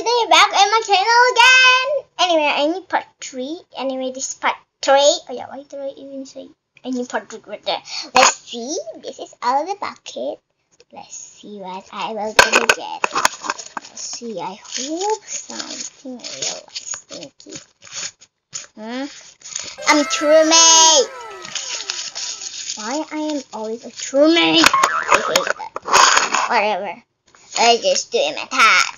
today back on my channel again. Anyway, I need part 3. Anyway, this is part 3. Oh yeah, why did I even say I need part 3 right there? Let's see. This is out of the bucket. Let's see what I will gonna get. Let's see. I hope something real stinky. I'm crewmate. Why I am always a crewmate? I hate that. Whatever. Let's just do my task.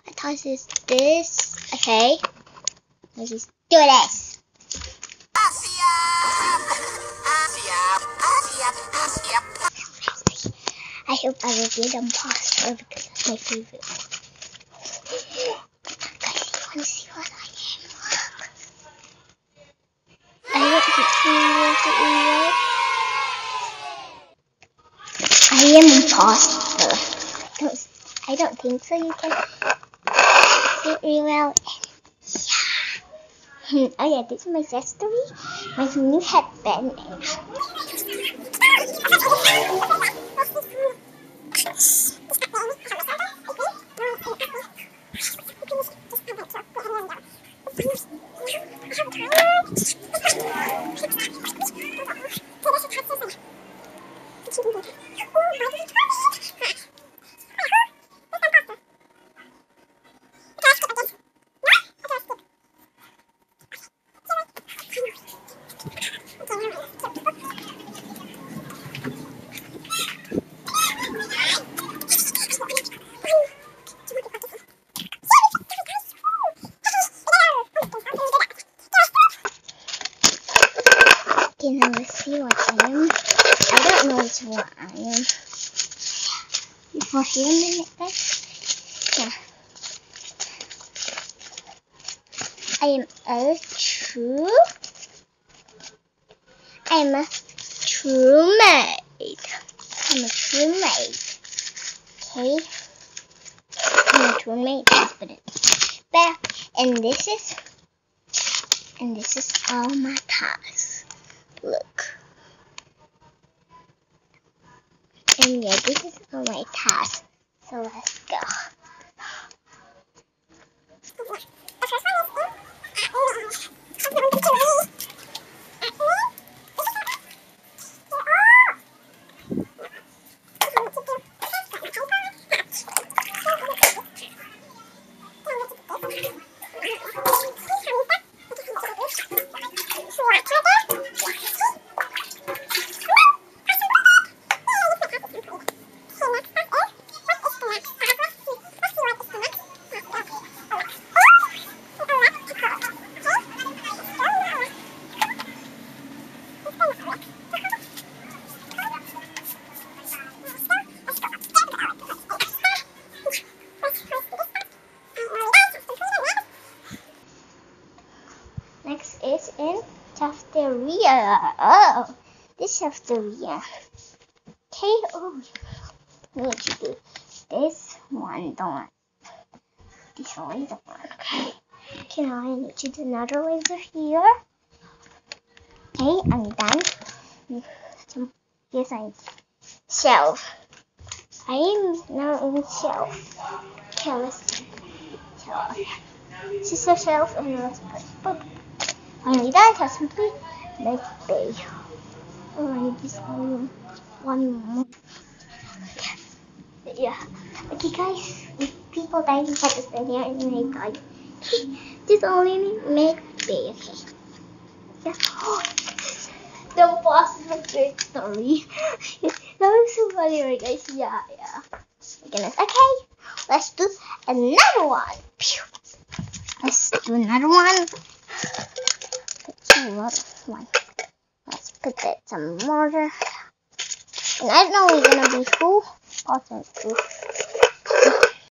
My task is this. Okay. Let's just do this. I hope I will get imposter because that's my favorite. Guys, you want to see what I am? I don't think I am imposter. I don't think so. You can see it really well. Yeah. Oh yeah, this is my accessory. My new headband. Now let's see what I am. I don't know what I am. Before here a minute, guys. Yeah. I am a true mate. I'm a true mate. Okay. I'm a true mate. Let's put it back. And this is all my tasks. Look. And yeah, this is all my task. So let's go. Next is in cafeteria. Oh, this cafeteria. Okay, oh, need to do this one, don't. This one, the one. Okay, now I need to do another laser here. Okay, I'm done. Here's my shelf. I am now in shelf. Okay, let's see. Shelf. This is a shelf, and let's put book. Only that has complete like bay. Alright, this one more. Yeah. Okay, guys, if people die in Pakistan here in my god, this only make bay. Okay. Yeah. Oh, the boss is a great story. That was so funny, right, guys? Yeah. Goodness. Okay, let's do another one. Let's do another one. One. Let's put that some water. And I don't know it's gonna be full. Also full.